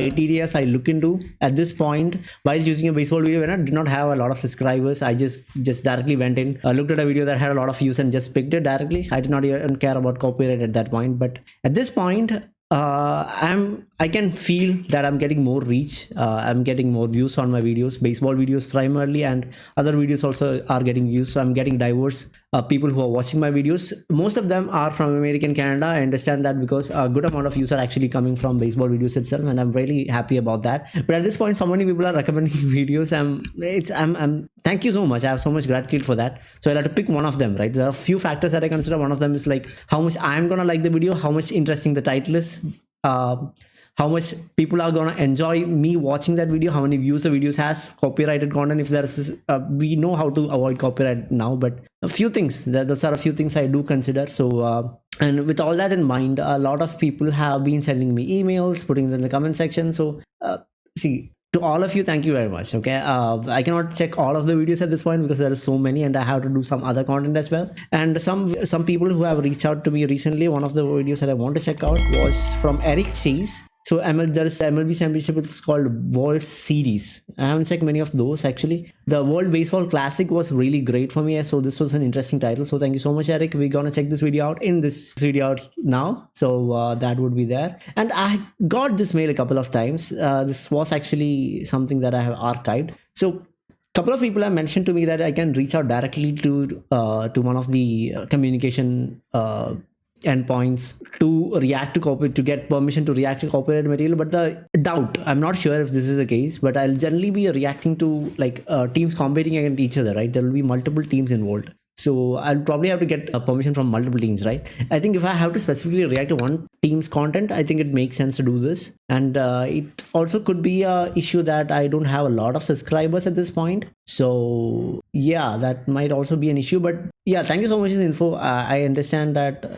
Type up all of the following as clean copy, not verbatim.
areas I look into at this point while choosing a baseball video. When I did not have a lot of subscribers, I just directly went in, looked at a video that had a lot of views and just picked it directly. I did not even care about copyright at that point. But at this point, I can feel that I'm getting more reach. I'm getting more views on my videos, baseball videos primarily, and other videos also are getting views. So I'm getting diverse people who are watching my videos. Most of them are from American Canada. I understand that because a good amount of views are actually coming from baseball videos itself, and I'm really happy about that. But at this point, so many people are recommending videos. I'm thank you so much. I have so much gratitude for that. So I'll have to pick one of them, right? There are a few factors that I consider. One of them is like how much I'm gonna like the video, how much interesting the title is, how much people are gonna enjoy me watching that video, how many views the videos has, copyrighted content. If there's we know how to avoid copyright now, but a few things, those are a few things I do consider. So and with all that in mind, a lot of people have been sending me emails, putting them in the comment section. So see, to all of you, thank you very much. Okay, I cannot check all of the videos at this point because there are so many, and I have to do some other content as well. And some people who have reached out to me recently, one of the videos that I want to check out was from Eric Chase. So there is MLB championship. It's called World Series. I haven't checked many of those actually. The World Baseball Classic was really great for me. So this was an interesting title. So thank you so much, Eric. We're gonna check this video out in this video out now. So that would be there. And I got this mail a couple of times. This was actually something that I have archived. So couple of people have mentioned to me that I can reach out directly to one of the communication endpoints to react to copy, to get permission to react to copyright material. But the doubt, I'm not sure if this is the case, but I'll generally be reacting to like teams competing against each other, right? There will be multiple teams involved. So I'll probably have to get a permission from multiple teams, right? I think if I have to specifically react to one team's content, I think it makes sense to do this. And it also could be a issue that I don't have a lot of subscribers at this point. So yeah, that might also be an issue. But yeah, thank you so much for the info. I understand that,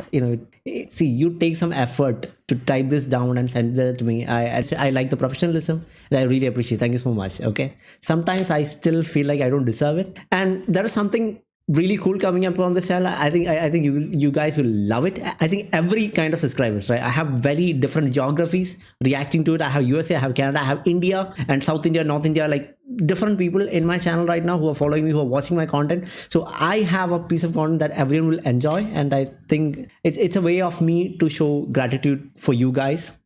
see, you take some effort to type this down and send that to me. I like the professionalism and I really appreciate it. Thank you so much. Okay. Sometimes I still feel like I don't deserve it. And there is something really cool coming up on this channel. I think you guys will love it. I think every kind of subscribers, right? I have very different geographies reacting to it. I have USA, I have Canada, I have India and South India, North India, like different people in my channel right now who are following me, who are watching my content. So I have a piece of content that everyone will enjoy, and I think it's a way of me to show gratitude for you guys.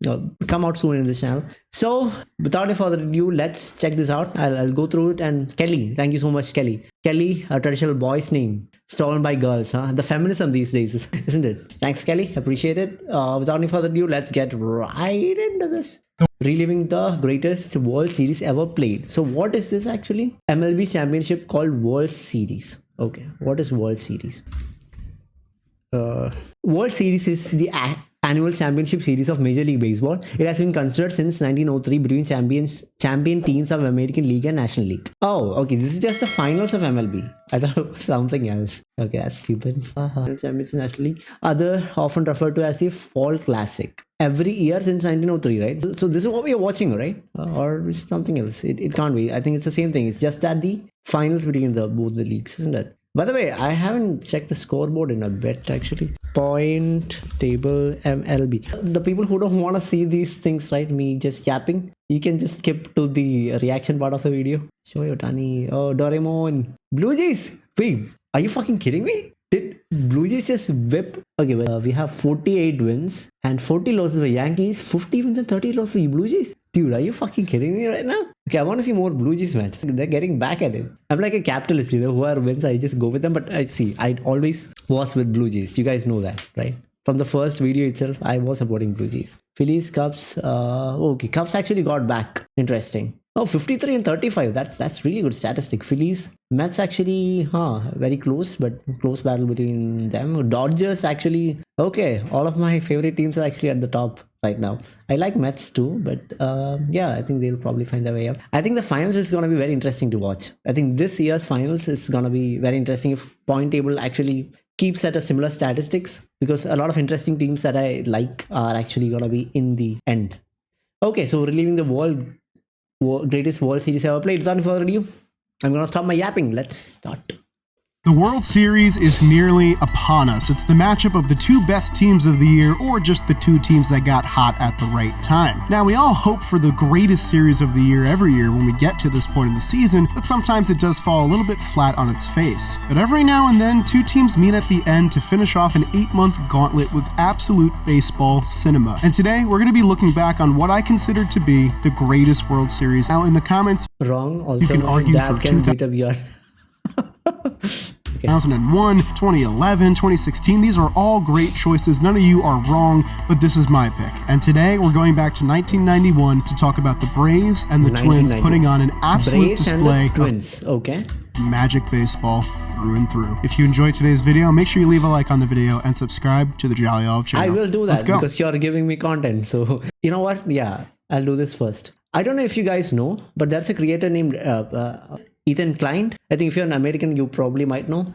Come out soon in this channel. So without any further ado, let's check this out. I'll go through it. And Kelly, thank you so much, Kelly. Kelly, a traditional boy's name stolen by girls, huh? The feminism these days, isn't it? Thanks, Kelly. Appreciate it. Without any further ado, let's get right into this. Reliving the greatest World Series ever played. So what is this actually? MLB championship called World Series. Okay, what is World Series? World Series is the annual championship series of Major League Baseball. It has been considered since 1903 between champion teams of American League and National League. Oh, okay, this is just the finals of MLB. I thought it was something else. Okay, that's stupid. Champions National League. Other often referred to as the Fall Classic. Every year since 1903, right? So this is what we are watching, right? Or is it something else? It can't be. I think it's the same thing. It's just that the finals between both the leagues, isn't it? By the way, I haven't checked the scoreboard in a bit actually. Point table MLB. The people who don't want to see these things, right? Me just yapping. You can just skip to the reaction part of the video. Shohei Ohtani. Oh, Doraemon. Blue Jays. Wait, are you fucking kidding me? Did Blue Jays just whip? Okay, well, we have 48 wins and 40 losses for Yankees, 50 wins and 30 losses for Blue Jays. Dude, are you fucking kidding me right now? Okay, I want to see more Blue Jays matches. They're getting back at it. I'm like a capitalist, whoever wins, I just go with them. But I always was with Blue Jays. You guys know that, right? From the first video itself, I was supporting Blue Jays. Phillies, Cubs. Okay, Cubs actually got back. Interesting. Oh, 53 and 35. That's really good statistic. Phillies, Mets actually, very close, but close battle between them. Dodgers actually, okay. All of my favorite teams are actually at the top right now. I like Mets too, but yeah, I think they'll probably find their way up. I think the finals is going to be very interesting to watch. I think this year's finals is going to be very interesting if point table actually keeps at a similar statistics, because a lot of interesting teams that I like are actually going to be in the end. Okay, so reliving the greatest World Series ever played. Without any further ado, I'm gonna stop my yapping. Let's start. The World Series is nearly upon us. It's the matchup of the two best teams of the year, or just the two teams that got hot at the right time. Now, we all hope for the greatest series of the year every year when we get to this point in the season, but sometimes it does fall a little bit flat on its face. But every now and then, two teams meet at the end to finish off an 8-month gauntlet with absolute baseball cinema. And today, we're going to be looking back on what I consider to be the greatest World Series. Now, in the comments, wrong. Also, you can argue for 2001, 2011, 2016. These are all great choices. None of you are wrong, but this is my pick. And today we're going back to 1991 to talk about the Braves and the Twins putting on an absolute display of magic baseball through and through. If you enjoyed today's video, make sure you leave a like on the video and subscribe to the Jolly Olive channel. I will do that because you're giving me content. So you know what? Yeah, I'll do this first. I don't know if you guys know, but there's a creator named Ethan Klein. I think if you're an American, you probably might know.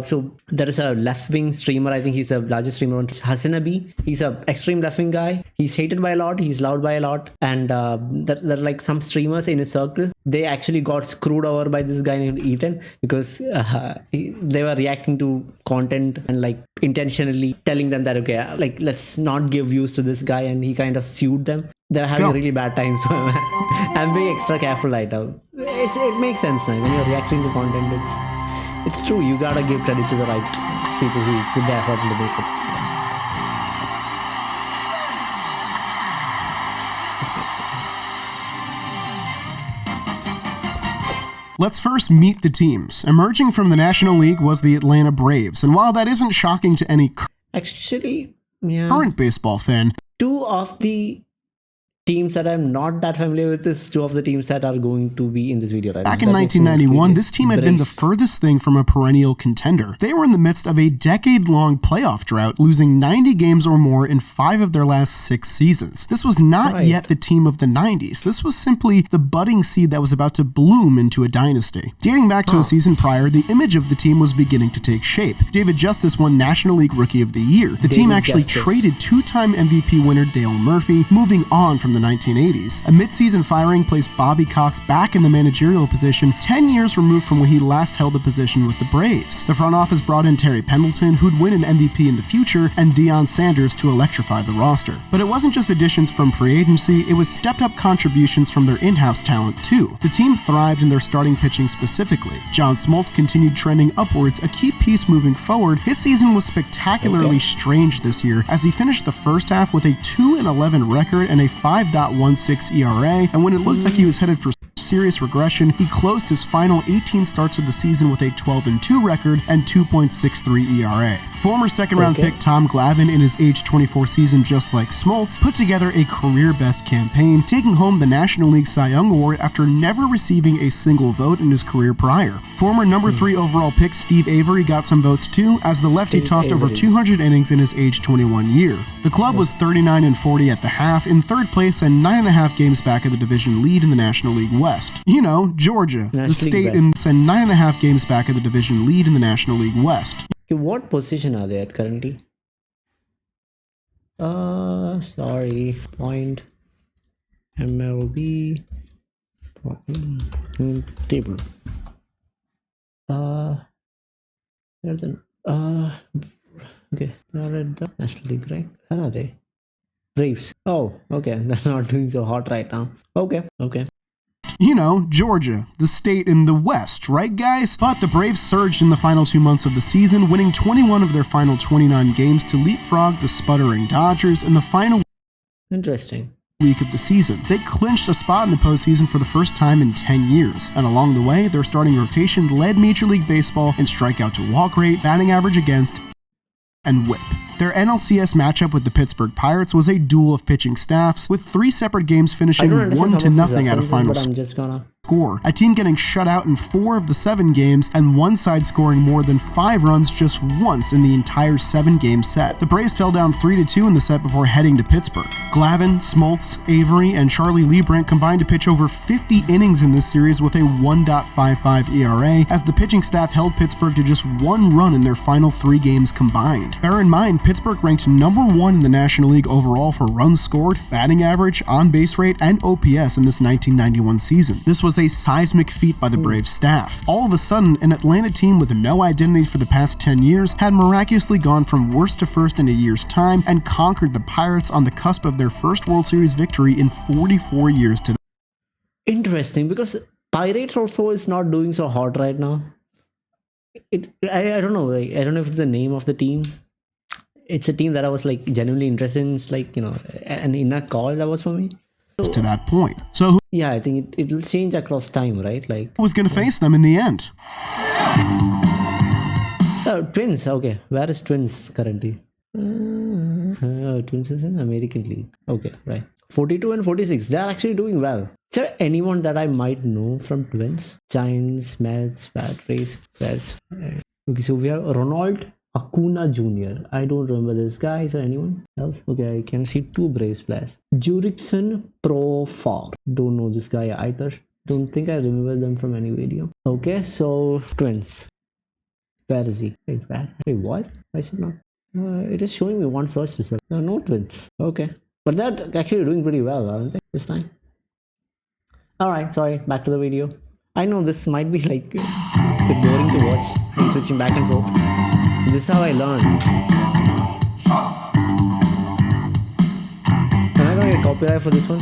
So there is a left-wing streamer. I think he's the largest streamer on Hasanabi. He's a extreme left-wing guy. He's hated by a lot. He's loved by a lot. And there are like some streamers in his circle. They actually got screwed over by this guy named Ethan because they were reacting to content and like intentionally telling them that, okay, like let's not give views to this guy. And he kind of sued them. They're having a really bad time. So I'm being extra careful right now. It makes sense now when you're reacting to content. It's true. You gotta give credit to the right people who put the effort into make it. Let's first meet the teams. Emerging from the National League was the Atlanta Braves, and while that isn't shocking to any current baseball fan, two of the teams that I'm not that familiar with is two of the teams that are going to be in this video right now. Back in 1991, this team had been the furthest thing from a perennial contender. They were in the midst of a decade-long playoff drought, losing 90 games or more in 5 of their last 6 seasons. This was not yet the team of the 90s. This was simply the budding seed that was about to bloom into a dynasty. Dating back to a season prior, the image of the team was beginning to take shape. David Justice won National League Rookie of the Year. The team actually traded 2-time MVP winner Dale Murphy, moving on from the 1980s. A mid-season firing placed Bobby Cox back in the managerial position 10 years removed from when he last held the position with the Braves. The front office brought in Terry Pendleton, who'd win an MVP in the future, and Deion Sanders to electrify the roster. But it wasn't just additions from free agency, it was stepped-up contributions from their in-house talent too. The team thrived in their starting pitching specifically. John Smoltz continued trending upwards, a key piece moving forward. His season was spectacularly strange this year, as he finished the first half with a 2-11 record and a 5.16 ERA, and when it looked like he was headed for serious regression, he closed his final 18 starts of the season with a 12-2 record and 2.63 ERA. Former second-round pick Tom Glavine, in his age 24 season just like Smoltz, put together a career-best campaign, taking home the National League Cy Young Award after never receiving a single vote in his career prior. Former number 3 overall pick Steve Avery got some votes too, as the lefty tossed over 200 innings in his age 21 year. The club was 39-40 at the half, in third place and 9.5 games back of the division lead in the National League West. You know, Georgia, the state, and 9.5 games back of the division lead in the National League West. What position are they at currently? Sorry. Point. MLB. Table. Okay. They're at the National League, right? Where are they? Braves. Oh, okay. They're not doing so hot right now. Okay. You know, Georgia, the state in the West, right guys? But the Braves surged in the final 2 months of the season, winning 21 of their final 29 games to leapfrog the sputtering Dodgers in the final week of the season. They clinched a spot in the postseason for the first time in 10 years, and along the way, their starting rotation led Major League Baseball in strikeout to walk rate, batting average against, and whip. Their NLCS matchup with the Pittsburgh Pirates was a duel of pitching staffs, with 3 separate games finishing 1-0 at a final score. A team getting shut out in 4 of the 7 games, and one side scoring more than 5 runs just once in the entire 7-game set. The Braves fell down 3-2 in the set before heading to Pittsburgh. Glavine, Smoltz, Avery, and Charlie Liebrandt combined to pitch over 50 innings in this series with a 1.55 ERA, as the pitching staff held Pittsburgh to just 1 run in their final 3 games combined. Bear in mind, Pittsburgh ranked number 1 in the National League overall for runs scored, batting average, on-base rate, and OPS in this 1991 season. This was was a seismic feat by the Braves staff. All of a sudden, an Atlanta team with no identity for the past 10 years had miraculously gone from worst to first in a year's time and conquered the Pirates on the cusp of their first World Series victory in 44 years to Interesting, because Pirates also is not doing so hot right now. I don't know. Like, I don't know if it's the name of the team. It's a team that I was like genuinely interested in. It's like, an inner call that was for me. to that point. So Yeah, I think it'll change across time, right? Like, who was going to face them in the end? Twins. Okay, where is Twins currently? Twins is in American League. Okay, right. 42 and 46. They are actually doing well. Is there anyone that I might know from Twins? Giants, Mets, Padres, Reds. Okay, so we have Ronald Acuna Jr. I don't remember this guy. Is there anyone else? Okay, I can see two Braves players. Jurickson Profar. Don't know this guy either. Don't think I remember them from any video. Okay, so Twins. Where is he? Wait, where? Wait, what? Why is it not? It is showing me one search result. No Twins. Okay. But they're actually doing pretty well, aren't they, this time? Alright, sorry. Back to the video. I know this might be like a bit boring to watch. I'm switching back and forth. This is how I learn. Am I gonna get copyright for this one?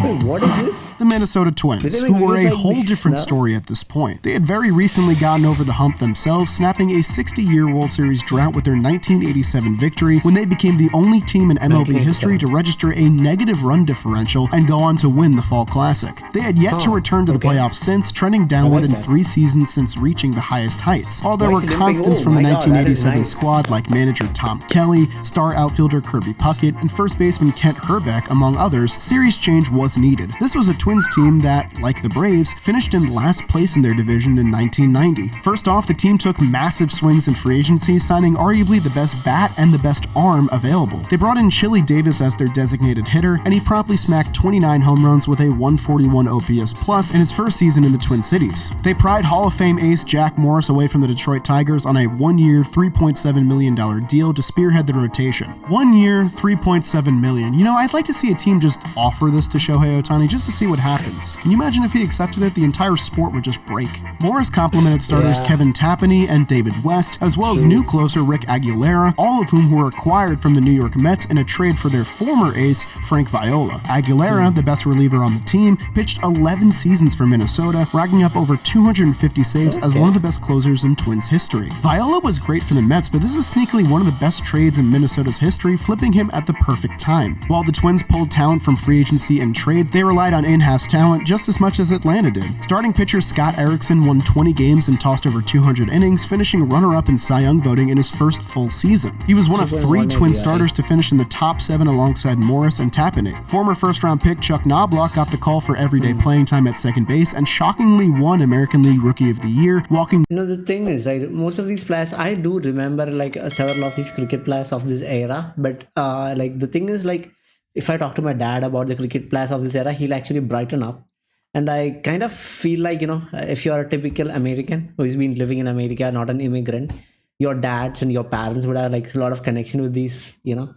Wait, what is this? The Minnesota Twins, who were a whole different story at this point. They had very recently gotten over the hump themselves, snapping a 60-year World Series drought with their 1987 victory when they became the only team in MLB history to register a negative run differential and go on to win the Fall Classic. They had yet to return to the playoffs since, trending downward in 3 seasons since reaching the highest heights. While there were constants from the 1987 squad like manager Tom Kelly, star outfielder Kirby Puckett, and first baseman Kent Hrbek, among others, series change was needed. This was a Twins team that, like the Braves, finished in last place in their division in 1990. First off, the team took massive swings in free agency, signing arguably the best bat and the best arm available. They brought in Chili Davis as their designated hitter, and he promptly smacked 29 home runs with a 141 OPS plus in his first season in the Twin Cities. They pried Hall of Fame ace Jack Morris away from the Detroit Tigers on a 1-year, $3.7 million deal to spearhead the rotation. 1 year, $3.7 million. I'd like to see a team just offer this to Shohei Ohtani just to see what happens. Can you imagine if he accepted it? The entire sport would just break. Morris complimented starters Kevin Tapani and David West, as well as new closer Rick Aguilera, all of whom were acquired from the New York Mets in a trade for their former ace, Frank Viola. Aguilera, the best reliever on the team, pitched 11 seasons for Minnesota, racking up over 250 saves as one of the best closers in Twins history. Viola was great for the Mets, but this is sneakily one of the best trades in Minnesota's history, flipping him at the perfect time. While the Twins pulled talent from free agency and trades, they relied on in-house talent just as much as Atlanta did. Starting pitcher Scott Erickson won 20 games and tossed over 200 innings, finishing runner-up in Cy Young voting in his first full season. He was one of 3 Twin starters to finish in the top 7 alongside Morris and Tapani. Former first-round pick Chuck Knobloch got the call for everyday playing time at second base and shockingly won American League Rookie of the Year, walking... The thing is, right, most of these players, I do remember like several of these cricket players of this era, but like the thing is, like, if I talk to my dad about the cricket players of this era, he'll actually brighten up. And I kind of feel like, if you're a typical American who's been living in America, not an immigrant, your dads and your parents would have like a lot of connection with these, right?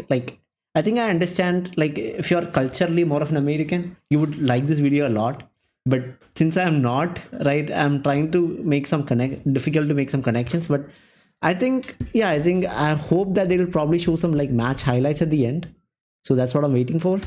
Like, I think I understand, like, if you're culturally more of an American, you would like this video a lot. But since I'm not, right, I'm trying to make difficult to make some connections. But I hope that they will probably show some like match highlights at the end. So that's what I'm waiting for.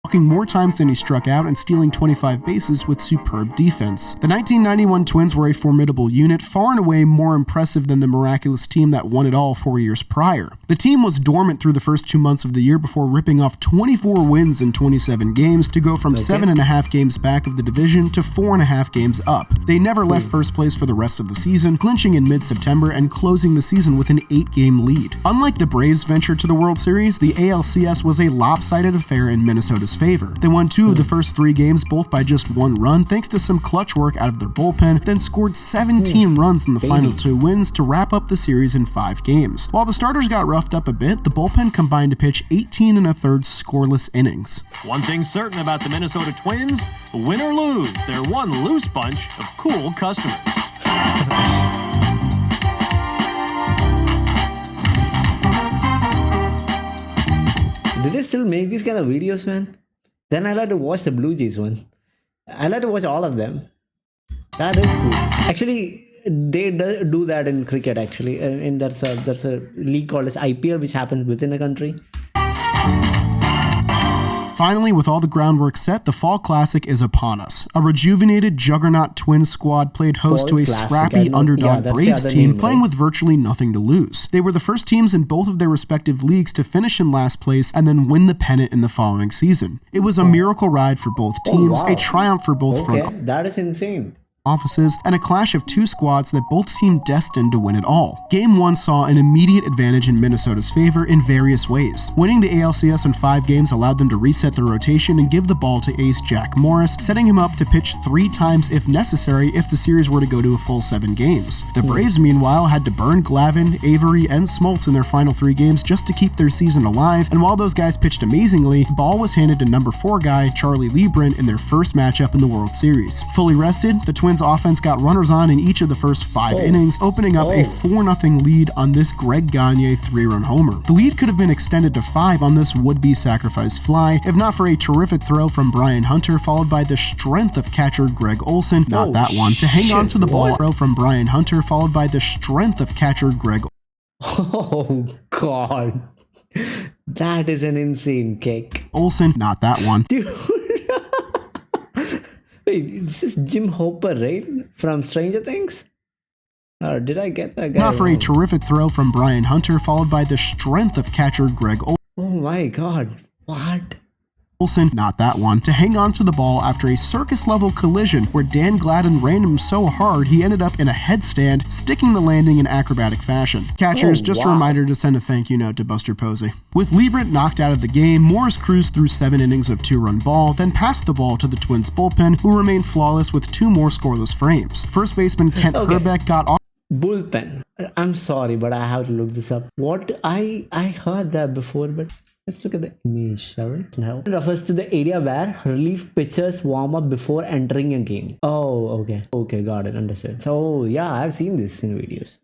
Walking more times than he struck out and stealing 25 bases with superb defense. The 1991 Twins were a formidable unit, far and away more impressive than the miraculous team that won it all 4 years prior. The team was dormant through the first 2 months of the year before ripping off 24 wins in 27 games to go from 7.5 games back of the division to 4.5 games up. They never left first place for the rest of the season, clinching in mid-September and closing the season with an 8-game lead. Unlike the Braves' venture to the World Series, the ALCS was a lopsided affair in Minnesota's favor. They won 2 of the first 3 games, both by just 1 run, thanks to some clutch work out of their bullpen, then scored 17 runs in the final 2 wins to wrap up the series in 5 games. While the starters got roughed up a bit, the bullpen combined to pitch 18 1/3 scoreless innings. One thing's certain about the Minnesota Twins, win or lose, they're one loose bunch of cool customers. Do they still make these kind of videos, man? Then I like to watch the Blue Jays one. I like to watch all of them. That is cool. Actually, they do that in cricket actually, and there's a league called as IPL, which happens within a country. Finally, with all the groundwork set, the Fall Classic is upon us. A rejuvenated juggernaut Twins squad played host to a scrappy underdog Braves team playing with virtually nothing to lose. They were the first teams in both of their respective leagues to finish in last place and then win the pennant in the following season. It was a miracle ride for both teams, a triumph for both front that is insane. offices, and a clash of two squads that both seemed destined to win it all. Game 1 saw an immediate advantage in Minnesota's favor in various ways. Winning the ALCS in 5 games allowed them to reset their rotation and give the ball to ace Jack Morris, setting him up to pitch 3 times if necessary if the series were to go to a full 7 games. The Braves, meanwhile, had to burn Glavine, Avery, and Smoltz in their final 3 games just to keep their season alive, and while those guys pitched amazingly, the ball was handed to number 4 guy Charlie Lebrun in their first matchup in the World Series. Fully rested, the Twins offense got runners on in each of the first 5 innings, opening up a 4-0 lead on this Greg Gagne 3-run homer. The lead could have been extended to 5 on this would-be sacrifice fly, if not for a terrific throw from Brian Hunter, followed by the strength of catcher Greg Olson, to hang on to the ball. Throw from Brian Hunter, followed by the strength of catcher Greg. Oh God, that is an insane kick. Olson, not that one. Dude. Wait, this is Jim Hopper, right? From Stranger Things? Or did I get that guy Not for wrong? a terrific throw from Brian Hunter, followed by the strength of catcher Greg Olson. Oh my God, what? Olson, not that one, to hang on to the ball after a circus-level collision where Dan Gladden ran him so hard he ended up in a headstand, sticking the landing in acrobatic fashion. Catchers, just a reminder to send a thank you note to Buster Posey. With Lebrun knocked out of the game, Morris cruised through 7 innings of 2-run ball, then passed the ball to the Twins bullpen, who remained flawless with 2 more scoreless frames. First baseman Kent Herbeck got off. Bullpen. I'm sorry, but I have to look this up. What? I heard that before, but let's look at the image, shall we? Now, it refers to the area where relief pitchers warm up before entering a game. Oh, okay. Okay, got it. Understood. So, yeah, I've seen this in videos.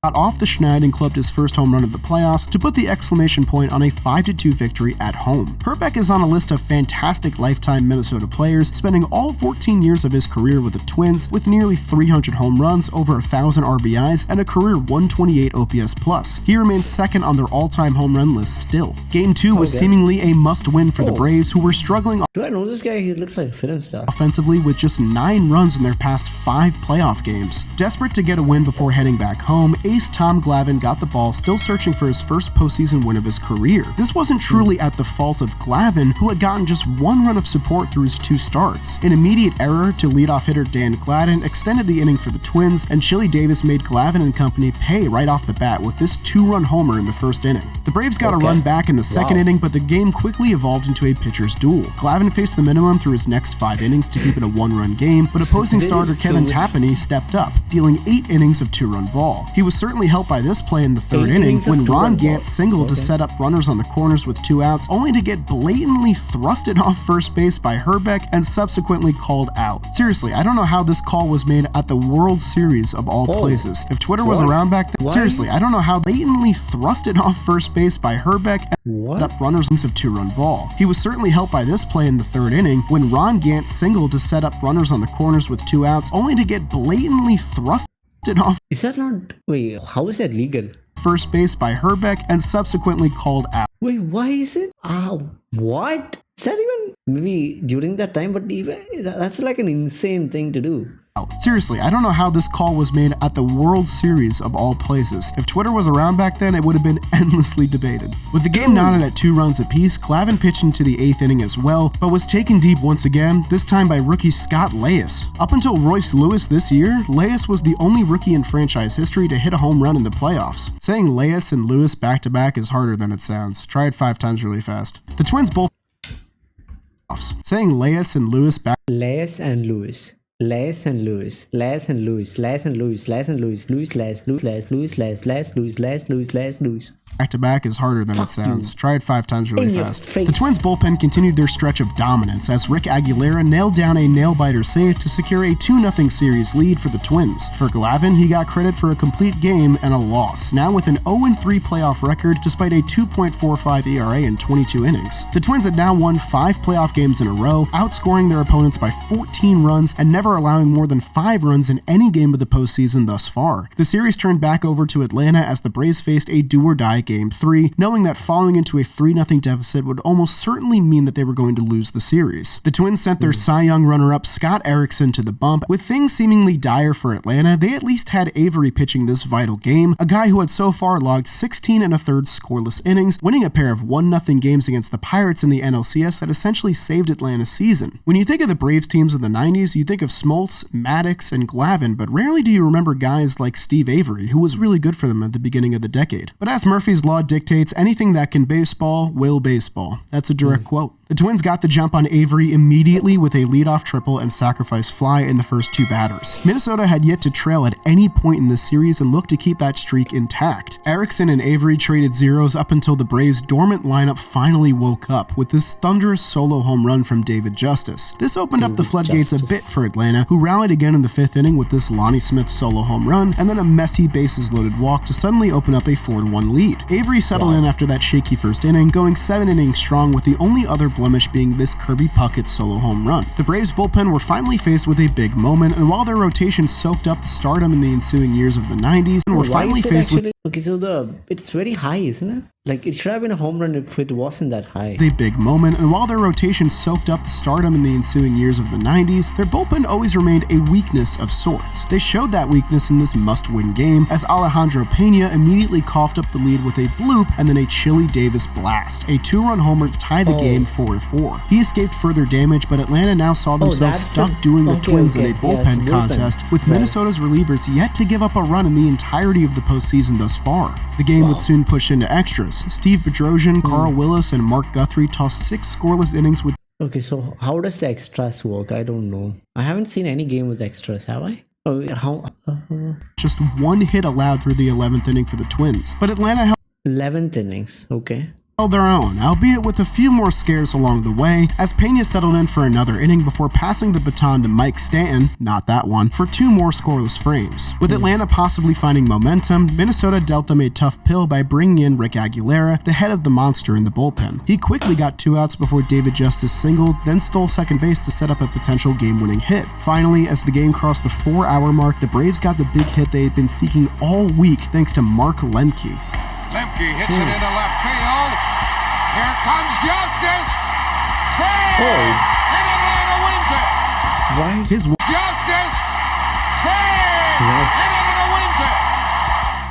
Got off the schneid and clubbed his first home run of the playoffs to put the exclamation point on a 5-2 victory at home. Herbeck is on a list of fantastic lifetime Minnesota players, spending all 14 years of his career with the Twins with nearly 300 home runs, over 1,000 RBIs, and a career 128 OPS plus. He remains second on their all-time home run list still. Game 2 was seemingly a must-win for the Braves, who were struggling Do I know this guy? He looks like a film star. offensively with just 9 runs in their past 5 playoff games. Desperate to get a win before heading back home, ace Tom Glavine got the ball, still searching for his first postseason win of his career. This wasn't truly at the fault of Glavine, who had gotten just 1 run of support through his 2 starts. An immediate error to leadoff hitter Dan Gladden extended the inning for the Twins, and Chili Davis made Glavine and company pay right off the bat with this 2-run homer in the first inning. The Braves got a run back in the second inning, but the game quickly evolved into a pitcher's duel. Glavine faced the minimum through his next 5 innings to keep it a 1-run game, but opposing starter Kevin Tapani stepped up, dealing 8 innings of 2-run ball. He was certainly helped by this play in the 3rd inning when Ron Gant singled to set up runners on the corners with 2 outs, only to get blatantly thrusted off first base by Herbeck and subsequently called out. Seriously, I don't know how this call was made at the World Series of all places. If Twitter was around back then, seriously, I don't know how blatantly thrusted off first base by Herbeck and set up runners of 2-run ball. He was certainly helped by this play in the 3rd inning when Ron Gant singled to set up runners on the corners with 2 outs, only to get blatantly thrusted off. Is that not... Wait, how is that legal? First base by Herbeck and subsequently called out. Wait, why is it? What? Is that even... Maybe during that time, but even... That's like an insane thing to do. Seriously, I don't know how this call was made at the World Series of all places. If Twitter was around back then, it would have been endlessly debated. With the game knotted at 2 runs apiece, Glavine pitched into the 8th inning as well, but was taken deep once again, this time by rookie Scott Leyes. Up until Royce Lewis this year, Leyes was the only rookie in franchise history to hit a home run in the playoffs. Saying Leyes and Lewis back-to-back is harder than it sounds. Try it 5 times really fast. The Twins both... Saying Leyes and Lewis back... Leyes and Lewis. Les and Lewis, Les and Lewis, Les and Lewis, Les and Lewis, Lewis, Les, Lewis, Les, Lewis, Les, Les, Lewis, Les, Lewis, Les, Lewis. Back-to-back is harder than it sounds. Try it 5 times really In your fast. face. The Twins bullpen continued their stretch of dominance as Rick Aguilera nailed down a nail-biter save to secure a 2-0 series lead for the Twins. For Glavine, he got credit for a complete game and a loss, now with an 0-3 playoff record despite a 2.45 ERA in 22 innings. The Twins had now won 5 playoff games in a row, outscoring their opponents by 14 runs and never allowing more than 5 runs in any game of the postseason thus far. The series turned back over to Atlanta as the Braves faced a do-or-die Game 3, knowing that falling into a 3-0 deficit would almost certainly mean that they were going to lose the series. The Twins sent their Cy Young runner-up Scott Erickson to the bump. With things seemingly dire for Atlanta, they at least had Avery pitching this vital game, a guy who had so far logged 16 1/3 scoreless innings, winning a pair of 1-0 games against the Pirates in the NLCS that essentially saved Atlanta's season. When you think of the Braves teams of the 90s, you think of Smoltz, Maddox, and Glavine, but rarely do you remember guys like Steve Avery, who was really good for them at the beginning of the decade. But as Murphy's Law dictates, anything that can baseball will baseball. That's a direct quote. The Twins got the jump on Avery immediately with a leadoff triple and sacrifice fly in the first 2 batters. Minnesota had yet to trail at any point in this series and looked to keep that streak intact. Erickson and Avery traded zeros up until the Braves' dormant lineup finally woke up with this thunderous solo home run from David Justice. This opened up the floodgates a bit for Atlanta, who rallied again in the 5th inning with this Lonnie Smith solo home run and then a messy bases-loaded walk to suddenly open up a 4-1 lead. Avery settled in after that shaky first inning, going 7 innings strong with the only other blemish being this Kirby Puckett solo home run. The Braves bullpen were finally faced with a big moment, and while their rotation soaked up the stardom in the ensuing years of the 90s, and were finally faced with okay, so it's very high, isn't it? Like, it should have been a home run if it wasn't that high. a big moment, and while their rotation soaked up the stardom in the ensuing years of the 90s, their bullpen always remained a weakness of sorts. They showed that weakness in this must-win game, as Alejandro Pena immediately coughed up the lead with a bloop and then a Chili Davis blast, a 2-run homer to tie the game 4-4. He escaped further damage, but Atlanta now saw themselves stuck doing the Twins in a bullpen contest, with Minnesota's relievers yet to give up a run in the entirety of the postseason thus far. The game would soon push into extras. Steve Bedrosian, Carl Willis, and Mark Guthrie tossed 6 scoreless innings with... Okay, so how does the extras work? I don't know. I haven't seen any game with extras, have I? Oh, how? just 1 hit allowed through the 11th inning for the Twins. But Atlanta held 11th innings, okay. their own, albeit with a few more scares along the way, as Pena settled in for another inning before passing the baton to Mike Stanton, not that one, for 2 more scoreless frames. With Atlanta possibly finding momentum, Minnesota dealt them a tough pill by bringing in Rick Aguilera, the head of the monster in the bullpen. He quickly got 2 outs before David Justice singled, then stole second base to set up a potential game-winning hit. Finally, as the game crossed the 4-hour mark, the Braves got the big hit they had been seeking all week thanks to Mark Lemke. Lemke hits it into left field. Here comes Justice. Save! And Atlanta wins it. Right? His Justice. Save! Nice. And Atlanta wins it.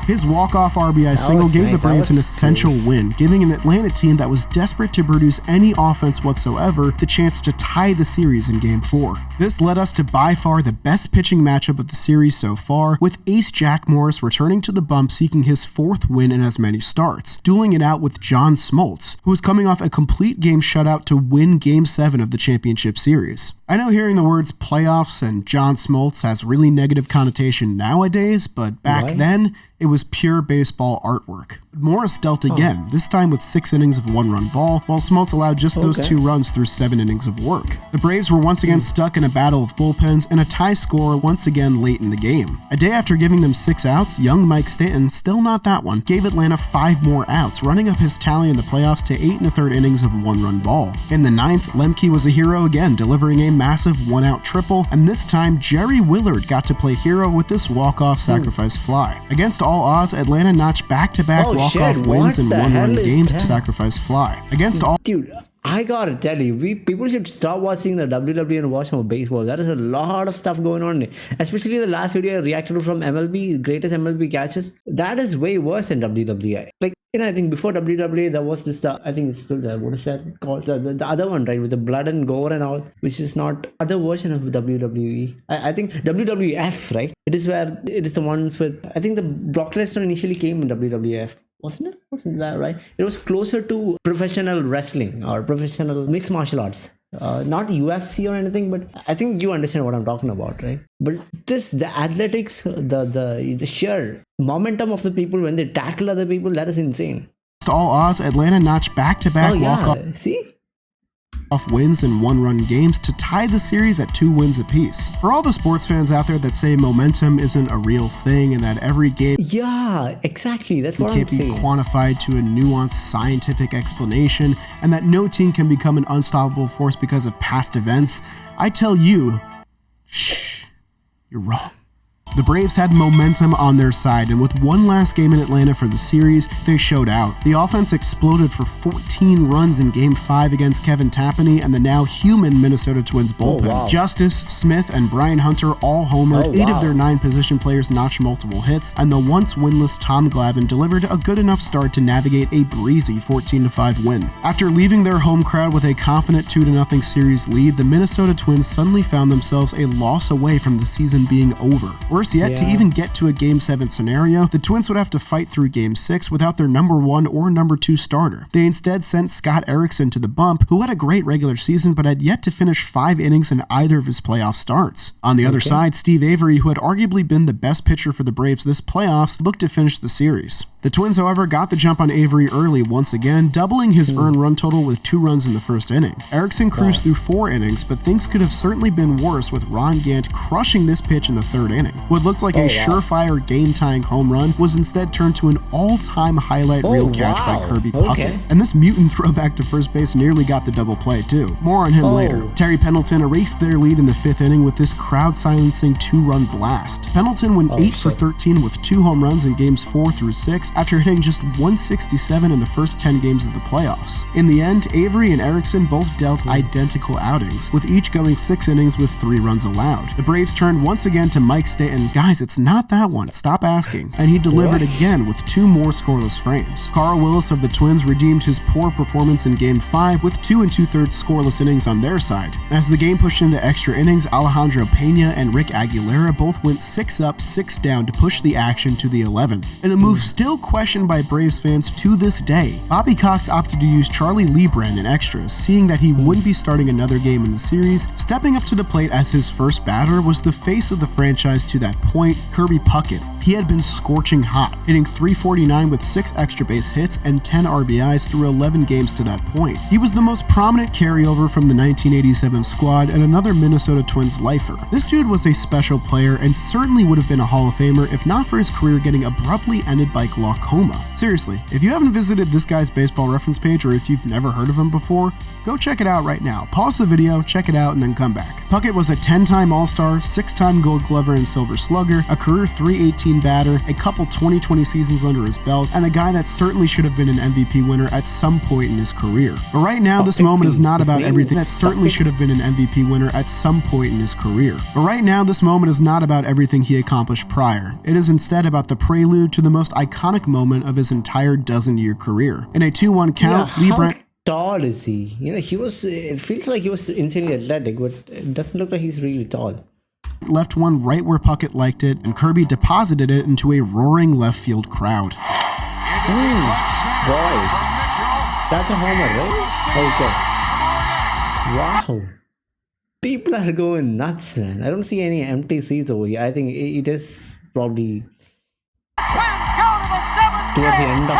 His walk-off RBI single was gave nice. the That Braves an was essential close. win, giving an Atlanta team that was desperate to produce any offense whatsoever the chance to tie the series in Game 4. This led us to by far the best pitching matchup of the series so far, with ace Jack Morris returning to the bump seeking his 4th win in as many starts, dueling it out with John Smoltz, who was coming off a complete game shutout to win Game 7 of the championship series. I know hearing the words playoffs and John Smoltz has really negative connotation nowadays, but back then, it was pure baseball artwork. Morris dealt again, this time with 6 innings of 1-run ball, while Smoltz allowed just those 2 runs through 7 innings of work. The Braves were once again stuck in a battle of bullpens and a tie score once again late in the game. A day after giving them 6 outs, young Mike Stanton, still not that one, gave Atlanta 5 more outs, running up his tally in the playoffs to 8 1/3 innings of 1-run ball. In the 9th, Lemke was a hero again, delivering a massive 1-out triple, and this time Jerry Willard got to play hero with this walk-off sacrifice fly. Against all odds, Atlanta notched back-to-back walk-off wins in 1-run games to sacrifice fly. Against all... Dude, I gotta tell you, people should stop watching the WWE and watch more baseball. There is a lot of stuff going on, especially the last video I reacted to from MLB, greatest MLB catches. That is way worse than WWE. Like, I think before WWE, there was this, I think it's still there, what is that called? The other one, right, with the blood and gore and all, which is not other version of WWE. I think WWF, right? It is where, it is the ones with, I think the Brock Lesnar initially came in WWF. Wasn't that right? It was closer to professional wrestling or professional mixed martial arts. Not UFC or anything, but I think you understand what I'm talking about, right? But the athletics, the sheer momentum of the people when they tackle other people, that is insane. All odds, Atlanta notched back-to-back walk-off See? Wins in one-run games to tie the series at 2 wins apiece. For all the sports fans out there that say momentum isn't a real thing and that every game exactly, that's what I'm saying, can't be quantified to a nuanced scientific explanation and that no team can become an unstoppable force because of past events, I tell you, shh, you're wrong. The Braves had momentum on their side, and with one last game in Atlanta for the series, they showed out. The offense exploded for 14 runs in Game 5 against Kevin Tapani and the now human Minnesota Twins bullpen. Justice, Smith, and Brian Hunter all homered, 8 of their 9 position players notched multiple hits, and the once winless Tom Glavine delivered a good enough start to navigate a breezy 14-5 win. After leaving their home crowd with a confident 2-0 series lead, the Minnesota Twins suddenly found themselves a loss away from the season being over. Worse yet, to even get to a Game 7 scenario, the Twins would have to fight through Game 6 without their number 1 or number 2 starter. They instead sent Scott Erickson to the bump, who had a great regular season but had yet to finish 5 innings in either of his playoff starts. On the other side, Steve Avery, who had arguably been the best pitcher for the Braves this playoffs, looked to finish the series. The Twins, however, got the jump on Avery early once again, doubling his earned run total with 2 runs in the first inning. Erickson cruised through 4 innings, but things could have certainly been worse with Ron Gant crushing this pitch in the 3rd inning. What looked like a surefire game-tying home run was instead turned to an all-time highlight reel catch by Kirby Puckett. And this mutant throwback to first base nearly got the double play too. More on him later. Terry Pendleton erased their lead in the 5th inning with this crowd-silencing 2-run blast. Pendleton went 8 for 13 with 2 home runs in games 4 through 6 after hitting just 167 in the first 10 games of the playoffs. In the end, Avery and Erickson both dealt identical outings, with each going 6 innings with 3 runs allowed. The Braves turned once again to Mike Stanton. Guys, it's not that one. Stop asking. And he delivered again with 2 more scoreless frames. Carl Willis of the Twins redeemed his poor performance in Game 5 with 2 2/3 scoreless innings on their side. As the game pushed into extra innings, Alejandro Pena and Rick Aguilera both went 6 up, 6 down to push the action to the 11th. In a move still questioned by Braves fans to this day, Bobby Cox opted to use Charlie Lebrand in extras, seeing that he wouldn't be starting another game in the series. Stepping up to the plate as his first batter was the face of the franchise to that point, Kirby Puckett. He had been scorching hot, hitting .349 with 6 extra base hits and 10 RBIs through 11 games to that point. He was the most prominent carryover from the 1987 squad and another Minnesota Twins lifer. This dude was a special player and certainly would have been a Hall of Famer if not for his career getting abruptly ended by glaucoma. Seriously, if you haven't visited this guy's baseball reference page or if you've never heard of him before, go check it out right now. Pause the video, check it out, and then come back. Puckett was a 10-time All-Star, 6-time Gold Glover and Silver Slugger, a career .318 batter, a couple 2020 seasons under his belt, and a guy that certainly should have been an MVP winner at some point in his career. But right now, this moment is not about everything that certainly should have been an MVP winner at some point in his career. But right now, this moment is not about everything he accomplished prior. It is instead about the prelude to the most iconic moment of his entire dozen-year career. In a 2-1 count, Lebrand... tall is he? You know, it feels like he was insanely athletic, but it doesn't look like he's really tall. Left one right where Puckett liked it, and Kirby deposited it into a roaring left field crowd. Boy, that's a homer, right? Okay. Wow. People are going nuts, man. I don't see any empty seats over here. I think it is probably towards the end of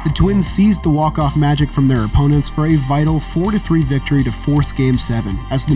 the Twins seized the walk-off magic from their opponents for a vital 4-3 victory to force Game 7, as the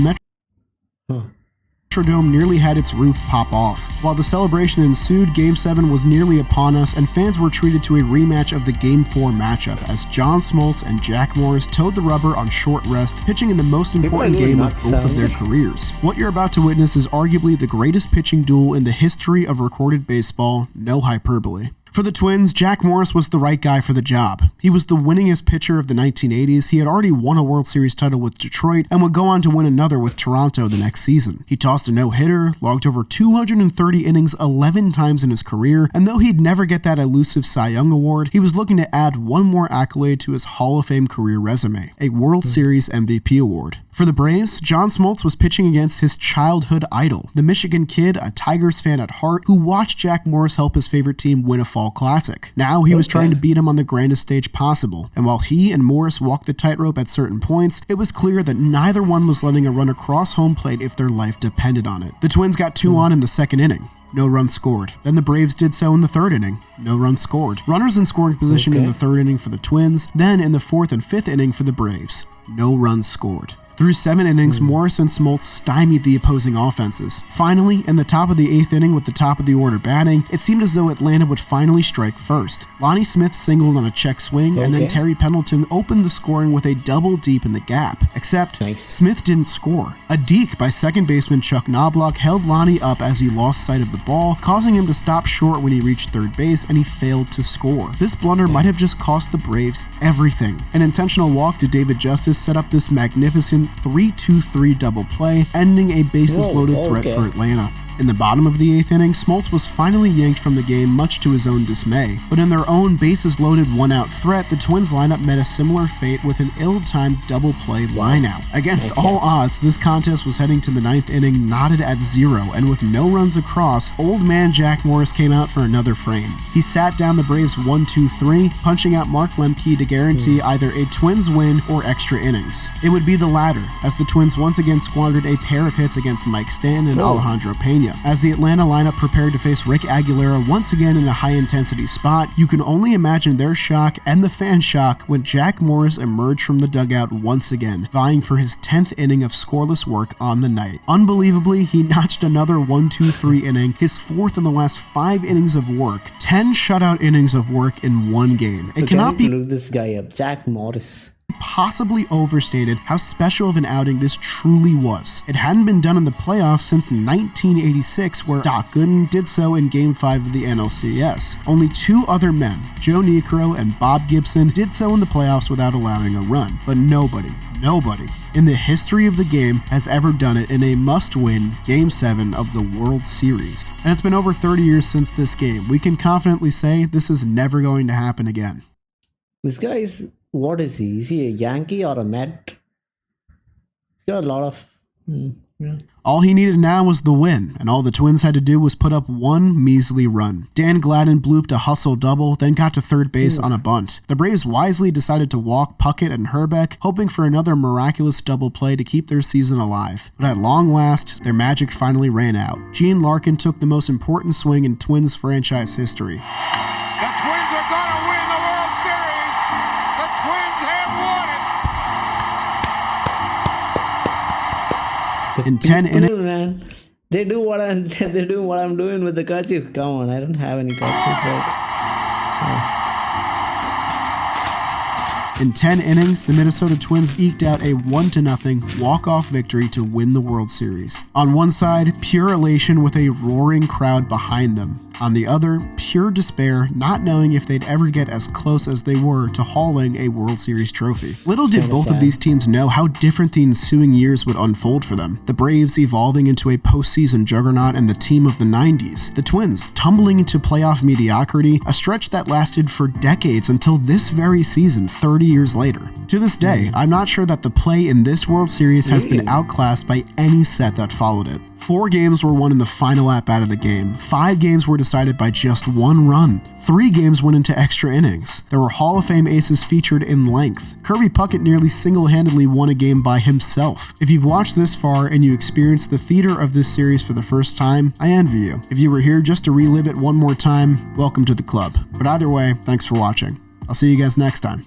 Metrodome nearly had its roof pop off. While the celebration ensued, Game 7 was nearly upon us, and fans were treated to a rematch of the Game 4 matchup, as John Smoltz and Jack Morris towed the rubber on short rest, pitching in the most important game of both of their careers. What you're about to witness is arguably the greatest pitching duel in the history of recorded baseball, no hyperbole. For the Twins, Jack Morris was the right guy for the job. He was the winningest pitcher of the 1980s, he had already won a World Series title with Detroit, and would go on to win another with Toronto the next season. He tossed a no-hitter, logged over 230 innings 11 times in his career, and though he'd never get that elusive Cy Young award, he was looking to add one more accolade to his Hall of Fame career resume, a World Series MVP award. For the Braves, John Smoltz was pitching against his childhood idol, the Michigan kid, a Tigers fan at heart, who watched Jack Morris help his favorite team win a fall classic. Now he was trying to beat him on the grandest stage possible, and while he and Morris walked the tightrope at certain points, it was clear that neither one was letting a run across home plate if their life depended on it. The Twins got 2 on in the second inning. No runs scored. Then the Braves did so in the third inning. No runs scored. Runners in scoring position in the third inning for the Twins, then in the fourth and fifth inning for the Braves. No runs scored. Through 7 innings, Morris and Smoltz stymied the opposing offenses. Finally, in the top of the 8th inning with the top of the order batting, it seemed as though Atlanta would finally strike first. Lonnie Smith singled on a check swing, and then Terry Pendleton opened the scoring with a double deep in the gap. Except, Smith didn't score. A deke by second baseman Chuck Knobloch held Lonnie up as he lost sight of the ball, causing him to stop short when he reached third base, and he failed to score. This blunder might have just cost the Braves everything. An intentional walk to David Justice set up this magnificent 3-2-3 double play, ending a bases-loaded threat for Atlanta. In the bottom of the 8th inning, Smoltz was finally yanked from the game much to his own dismay. But in their own bases-loaded one-out threat, the Twins lineup met a similar fate with an ill-timed double play lineout. Against all odds, this contest was heading to the 9th inning knotted at 0, and with no runs across, old man Jack Morris came out for another frame. He sat down the Braves 1-2-3, punching out Mark Lemke to guarantee either a Twins win or extra innings. It would be the latter, as the Twins once again squandered a pair of hits against Mike Stanton and Alejandro Pena. As the Atlanta lineup prepared to face Rick Aguilera once again in a high-intensity spot, you can only imagine their shock and the fan shock when Jack Morris emerged from the dugout once again, vying for his 10th inning of scoreless work on the night. Unbelievably, he notched another 1-2-3 inning, his 4th in the last 5 innings of work, 10 shutout innings of work in one game. It cannot be look this guy up, Jack Morris. Possibly overstated how special of an outing this truly was. It hadn't been done in the playoffs since 1986, where Doc Gooden did so in Game 5 of the NLCS. Only 2 other men, Joe Niekro and Bob Gibson, did so in the playoffs without allowing a run. But nobody in the history of the game has ever done it in a must-win Game 7 of the World Series. And it's been over 30 years since this game. We can confidently say this is never going to happen again. This guy is... What is he? Is he a Yankee or a Met? He's got a lot of... All he needed now was the win, and all the Twins had to do was put up one measly run. Dan Gladden blooped a hustle double, then got to third base on a bunt. The Braves wisely decided to walk Puckett and Herbeck, hoping for another miraculous double play to keep their season alive. But at long last, their magic finally ran out. Gene Larkin took the most important swing in Twins franchise history. The Twins are going to win the World Series. The Twins have won it. In 10 innings, Man, they do what I'm doing with the kerchief. Come on, I don't have any kerchiefs, right? In 10 innings, the Minnesota Twins eked out a 1-0 walk-off victory to win the World Series. On one side, pure elation with a roaring crowd behind them. On the other, pure despair, not knowing if they'd ever get as close as they were to hauling a World Series trophy. Little did both of these teams know how different the ensuing years would unfold for them. The Braves evolving into a postseason juggernaut and the team of the 90s. The Twins tumbling into playoff mediocrity, a stretch that lasted for decades until this very season 30 years later. To this day, I'm not sure that the play in this World Series has been outclassed by any set that followed it. 4 games were won in the final at-bat of the game. 5 games were decided by just 1 run. 3 games went into extra innings. There were Hall of Fame aces featured in length. Kirby Puckett nearly single-handedly won a game by himself. If you've watched this far and you experienced the theater of this series for the first time, I envy you. If you were here just to relive it one more time, welcome to the club. But either way, thanks for watching. I'll see you guys next time.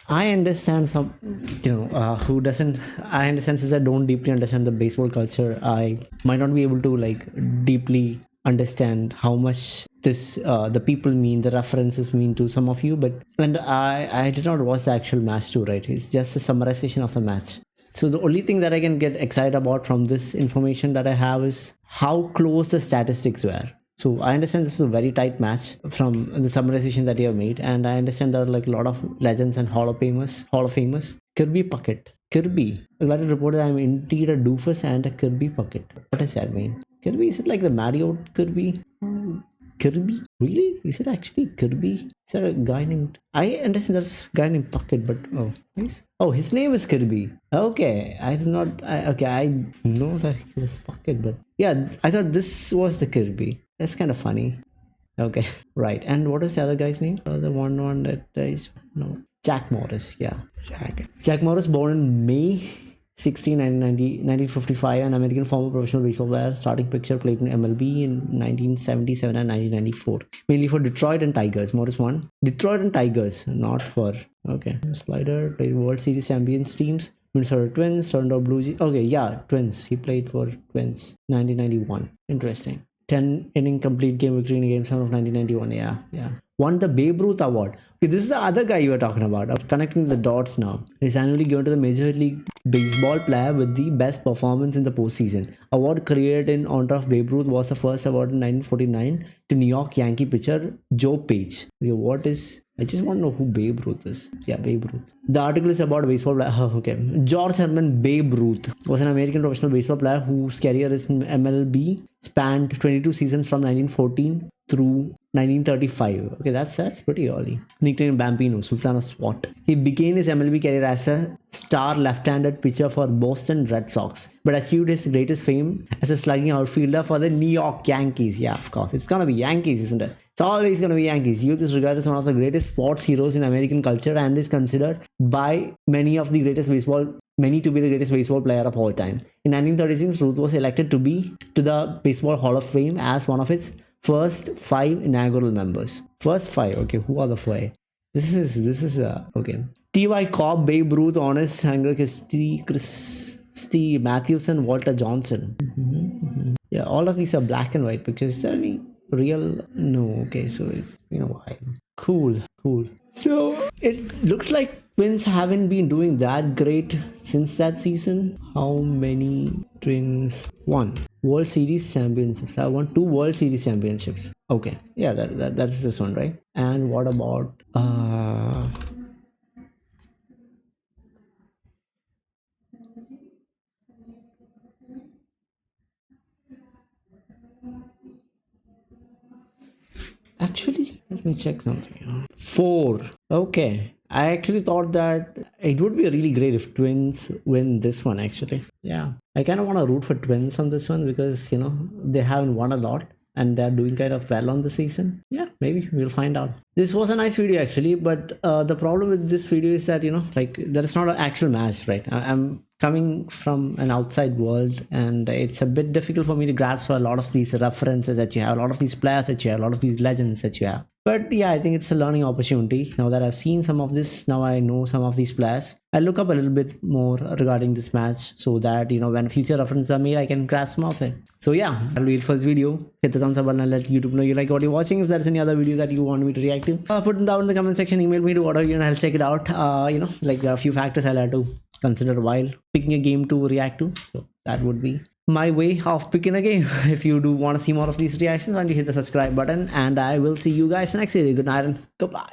I understand some, who doesn't, I understand since I don't deeply understand the baseball culture, I might not be able to deeply understand how much this, the people mean, the references mean to some of you, and I did not watch the actual match too, right? It's just a summarization of the match. So the only thing that I can get excited about from this information that I have is how close the statistics were. So I understand this is a very tight match from the summarization that you have made, and I understand there are a lot of legends and Hall of Famers. Kirby Puckett. Kirby. Glad to report that I'm indeed a doofus and a Kirby Puckett. What does that mean? Kirby, is it like the Mario Kirby? Kirby? Really? Is it actually Kirby? Is there a guy named... I understand there's a guy named Puckett, but... Oh, nice. Oh, his name is Kirby. Okay, I did not... I know that he was Puckett, but... Yeah, I thought this was the Kirby. That's kind of funny. Okay, right. And what is the other guy's name? The one that is... No. Jack Morris, yeah. Jack Morris, born in May 16, 1955, an American former professional baseball player. Starting pitcher, played in MLB in 1977 and 1994. Mainly for Detroit and Tigers. Morris won. Detroit and Tigers, not for... Okay. Slider, played World Series champions teams. Minnesota Twins, Toronto Blue Jays. Okay, yeah, Twins. He played for Twins. 1991. Interesting. 10 inning complete game victory in Game 7 of 1991. Yeah. Won the Babe Ruth Award. Okay, this is the other guy you were talking about. I'm connecting the dots now. It's annually given to the Major League Baseball player with the best performance in the postseason. Award created in honor of Babe Ruth was the first award in 1949 to New York Yankee pitcher Joe Page. Okay, what is... I just want to know who Babe Ruth is. Yeah, Babe Ruth. The article is about baseball player. Okay. George Herman Babe Ruth was an American professional baseball player whose career is in MLB spanned 22 seasons from 1914 through 1935. Okay, that's pretty early. Nicknamed Bambino, Sultan of SWAT. He began his MLB career as a star left-handed pitcher for Boston Red Sox, but achieved his greatest fame as a slugging outfielder for the New York Yankees. Yeah, of course. It's gonna be Yankees, isn't it? It's always going to be Yankees. Youth is regarded as one of the greatest sports heroes in American culture and is considered by many to be the greatest baseball player of all time. In 1936, Ruth was elected to the Baseball Hall of Fame as one of its first 5 inaugural members. First 5. Okay, who are the 5? This is okay. T.Y. Cobb, Babe Ruth, Honest Hanger, Christy Mathewson, Walter Johnson. Yeah, all of these are black and white pictures. Is there any real? No. Okay, so it's why. Cool. So it looks like Twins haven't been doing that great since that season. How many Twins won World Series championships? I won 2 World Series championships. Okay, yeah, that's this one, right? And what about actually, let me check something. 4. Okay. I actually thought that it would be really great if Twins win this one, actually. Yeah. I kind of want to root for Twins on this one because, they haven't won a lot and they're doing kind of well on the season. Yeah, maybe we'll find out. This was a nice video, actually, but the problem with this video is that, there is not an actual match, right? I'm coming from an outside world and it's a bit difficult for me to grasp a lot of these references that you have, a lot of these players that you have, a lot of these legends that you have. But yeah, I think it's a learning opportunity. Now that I've seen some of this, now I know some of these players. I'll look up a little bit more regarding this match so that, when future references are made, I can grasp some of it. So yeah, that'll be it for this video. Hit the thumbs up button and let YouTube know you like what you're watching. If there's any other video that you want me to react to, put them down in the comment section, email me to whatever and I'll check it out. There are a few factors I'll have to consider while picking a game to react to. So that would be my way of picking a game. If you do want to see more of these reactions, why don't you hit the subscribe button, and I will see you guys next video. Good night and goodbye.